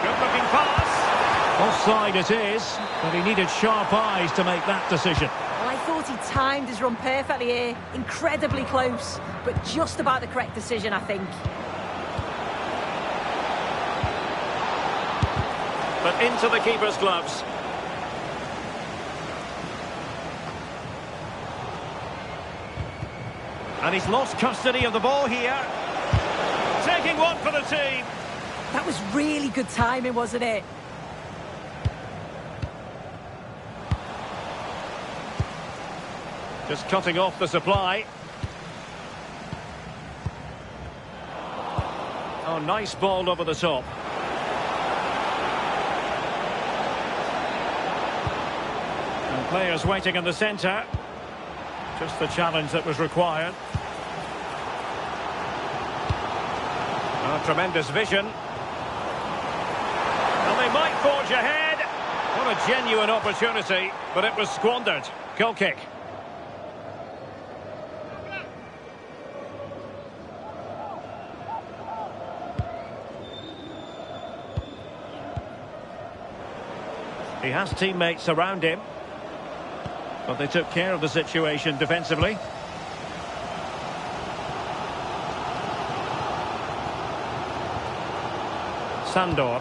Good-looking pass. Offside it is, but he needed sharp eyes to make that decision. Well, I thought he timed his run perfectly here. Incredibly close, but just about the correct decision, I think. But into the keeper's gloves. And he's lost custody of the ball here. Taking one for the team. That was really good timing, wasn't it? Just cutting off the supply. Oh, nice ball over the top. And players waiting in the centre. Just the challenge that was required. Oh, tremendous vision. And they might forge ahead. What a genuine opportunity, but it was squandered. Goal kick. He has teammates around him, but they took care of the situation defensively. Sandor.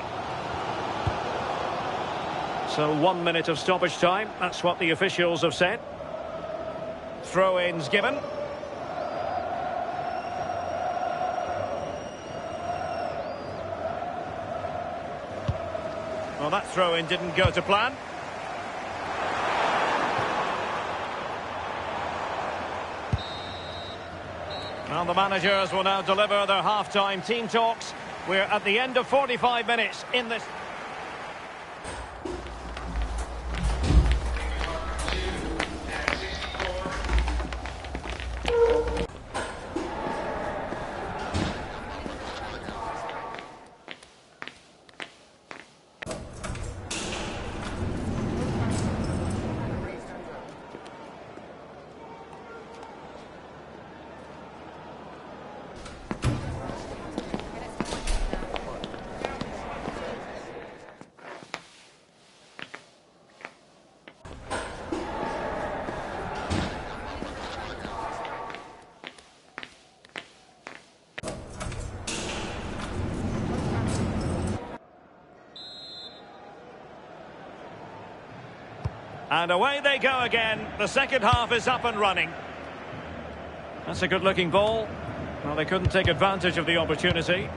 So 1 minute of stoppage time. That's what the officials have said. Throw-ins given. Well, that throw-in didn't go to plan. Well, the managers will now deliver their half-time team talks. We're at the end of 45 minutes in this. And away they go again. The second half is up and running. That's a good-looking ball. Well, they couldn't take advantage of the opportunity.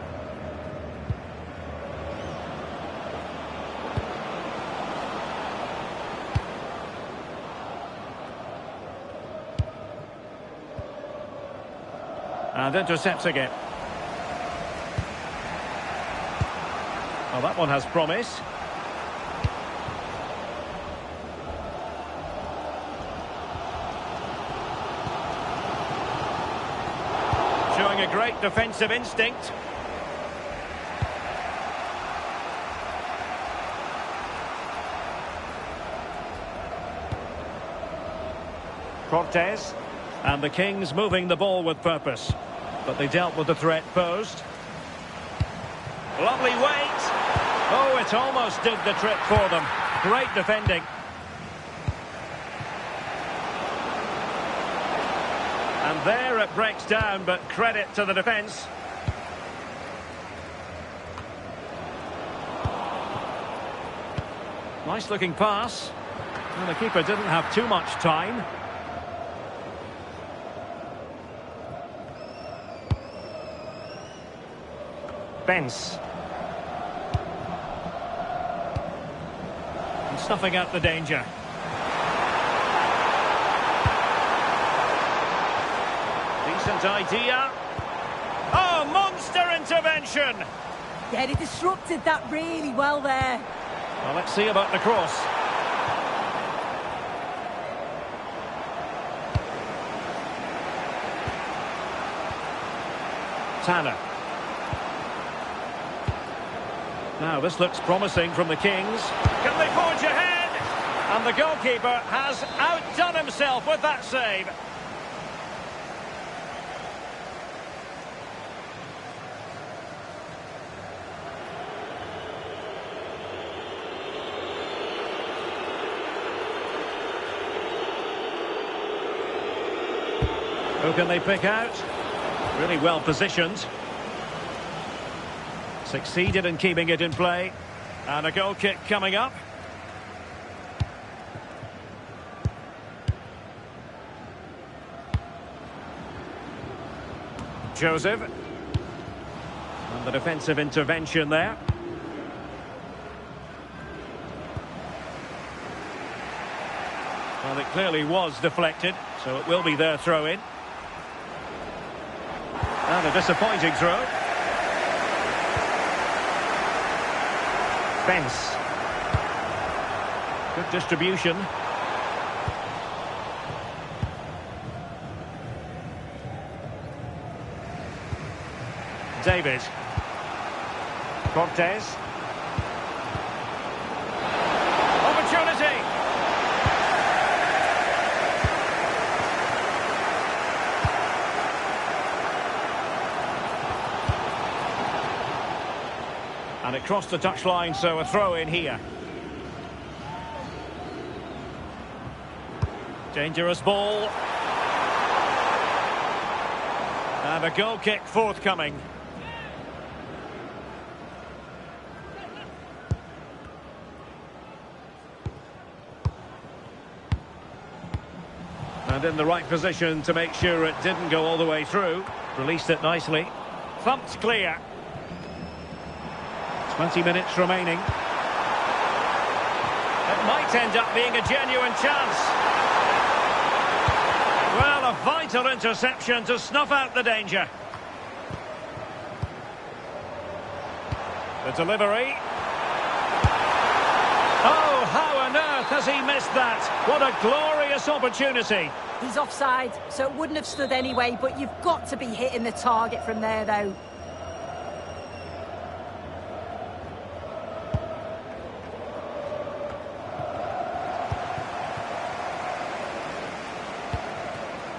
And intercepts again. Well, that one has promise. Showing a great defensive instinct. Cortez. And the Kings moving the ball with purpose. But they dealt with the threat posed. Lovely weight. Oh, it almost did the trick for them. Great defending. And there it breaks down, but credit to the defence. Nice looking pass. Well, the keeper didn't have too much time. Benz. And snuffing out the danger. Decent idea. Oh, monster intervention! Yeah, he disrupted that really well there. Well, let's see about the cross. Tanner. Now this looks promising from the Kings. Can they forge ahead? And the goalkeeper has outdone himself with that save. Who can they pick out? Really well positioned. Succeeded in keeping it in play. And a goal kick coming up. Joseph. And the defensive intervention there. Well, it clearly was deflected, so it will be their throw-in. And a disappointing throw. Fence. Good distribution. David. Cortez. Opportunity. And it crossed the touchline, so a throw in here. Dangerous ball. And a goal kick forthcoming. And in the right position to make sure it didn't go all the way through. Released it nicely. Thumped clear. 20 minutes remaining. It might end up being a genuine chance. Well, a vital interception to snuff out the danger. The delivery. Oh, how on earth has he missed that? What a glorious opportunity. He's offside, so it wouldn't have stood anyway, but you've got to be hitting the target from there, though.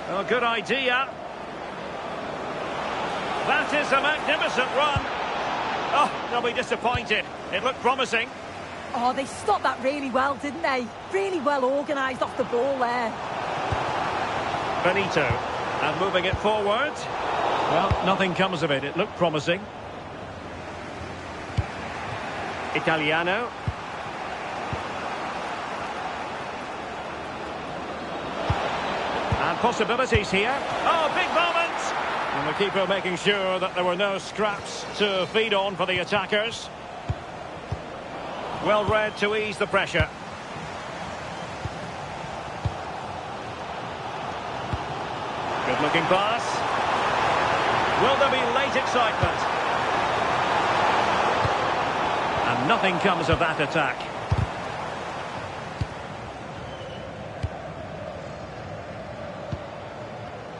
Well, good idea. That is a magnificent run. Oh, they'll be disappointed. It looked promising. Oh, they stopped that really well, didn't they? Really well organised off the ball there. Benito. And moving it forward. Well, nothing comes of it. It looked promising. Italiano. And possibilities here. Oh, big moment! And the keeper making sure that there were no scraps to feed on for the attackers. Well read to ease the pressure. Good looking pass. Will there be late excitement? And nothing comes of that attack.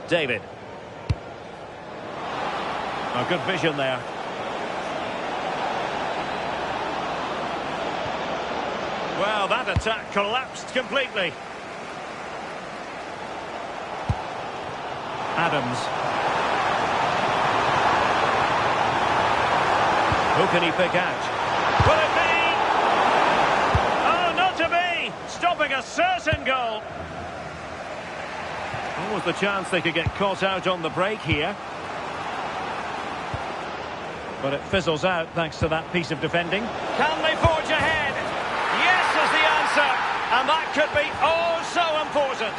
David. Oh, good vision there. Well, that attack collapsed completely. Adams. Who can he pick out? Will it be? Oh, not to be! Stopping a certain goal. What was the chance they could get caught out on the break here? But it fizzles out thanks to that piece of defending. Can they forge ahead? Yes is the answer. And that could be oh so important.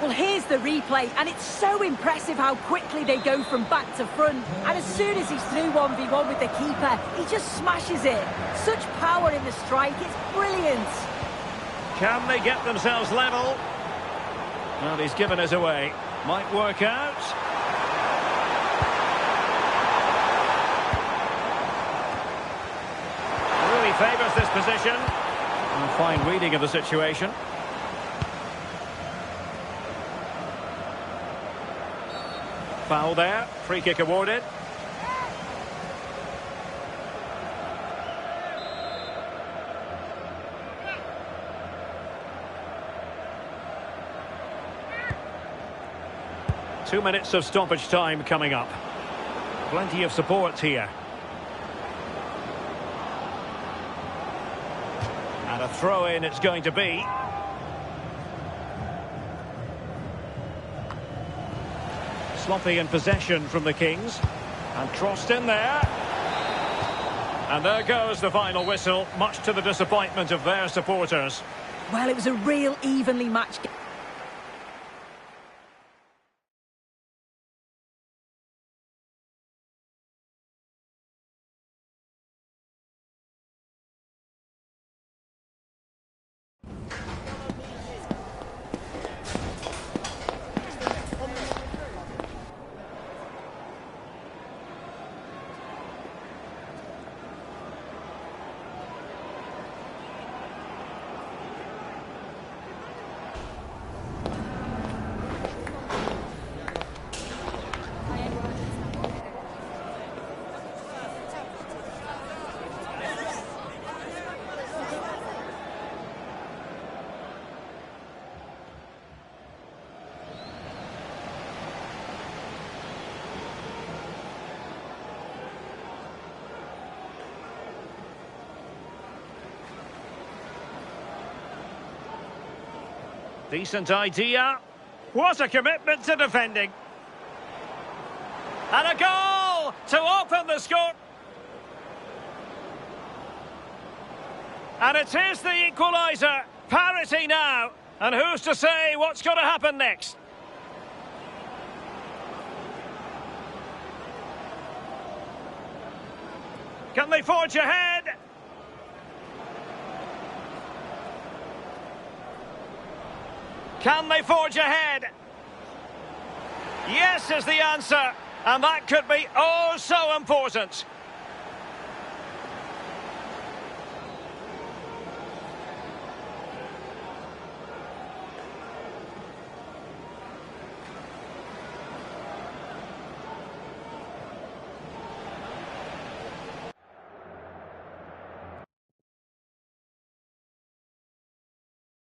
Well, here's the replay, and it's so impressive how quickly they go from back to front. And as soon as he's through 1v1 with the keeper, he just smashes it. Such power in the strike, it's brilliant. Can they get themselves level? Well, he's given us away. Might work out. Really favours this position. A fine reading of the situation. Foul there. Free kick awarded. Two minutes of stoppage time coming up. Plenty of support here. And a throw-in it's going to be. Sloppy in possession from the Kings. And crossed in there. And there goes the final whistle, much to the disappointment of their supporters. Well, it was a real evenly matched game. Decent idea. What a commitment to defending. And a goal to open the score. And it is the equaliser. Parity now. And who's to say what's going to happen next? Can they forge ahead? Can they forge ahead? Yes is the answer. And that could be oh so important.